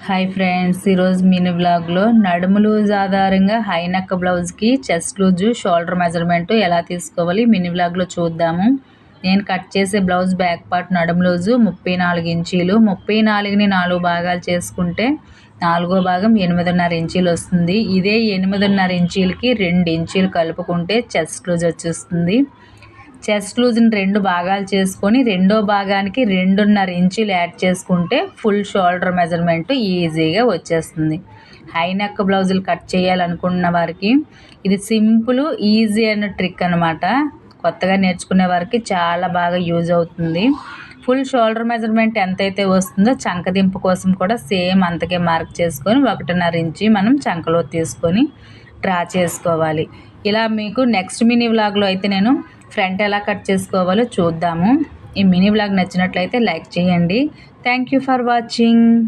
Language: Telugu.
హాయ్ ఫ్రెండ్స్, ఈరోజు మినీ వ్లాగ్లో నడుము లూజ్ ఆధారంగా హై నెక్ బ్లౌజ్కి చెస్ట్ లూజు షోల్డర్ మెజర్మెంట్ ఎలా తీసుకోవాలి మినీ వ్లాగ్లో చూద్దాము. నేను కట్ చేసే బ్లౌజ్ బ్యాక్ పార్ట్ నడుము లూజు 34 ఇంచీలు. 34ని 4 భాగాలు చేసుకుంటే 4వ భాగం 8.5 ఇంచీలు వస్తుంది. ఇదే 8.5 ఇంచీలకి 2 ఇంచీలు కలుపుకుంటే చెస్ట్ లూజ్ వచ్చేస్తుంది. చెస్ట్ లూజ్ని 2 భాగాలు చేసుకొని రెండో భాగానికి 2.5 ఇంచీలు యాడ్ చేసుకుంటే ఫుల్ షోల్డర్ మెజర్మెంట్ ఈజీగా వచ్చేస్తుంది. హై నెక్ బ్లౌజులు కట్ చేయాలనుకున్న వారికి ఇది సింపుల్ ఈజీ అయిన ట్రిక్ అనమాట. కొత్తగా నేర్చుకునే వారికి చాలా బాగా యూజ్ అవుతుంది. ఫుల్ షోల్డర్ మెజర్మెంట్ ఎంతైతే వస్తుందో చంకదింపు కోసం కూడా సేమ్ అంతకే మార్క్ చేసుకొని 1.5 ఇంచి మనం చంకలో తీసుకొని డ్రా చేసుకోవాలి. ఇలా మీకు నెక్స్ట్ మినీ వ్లాగ్లో అయితే నేను ఫ్రంట్ ఎలా కట్ చేసుకోవాలో చూద్దాము. ఈ మినీ వ్లాగ్ నచ్చినట్లయితే లైక్ చేయండి. Thank you for watching.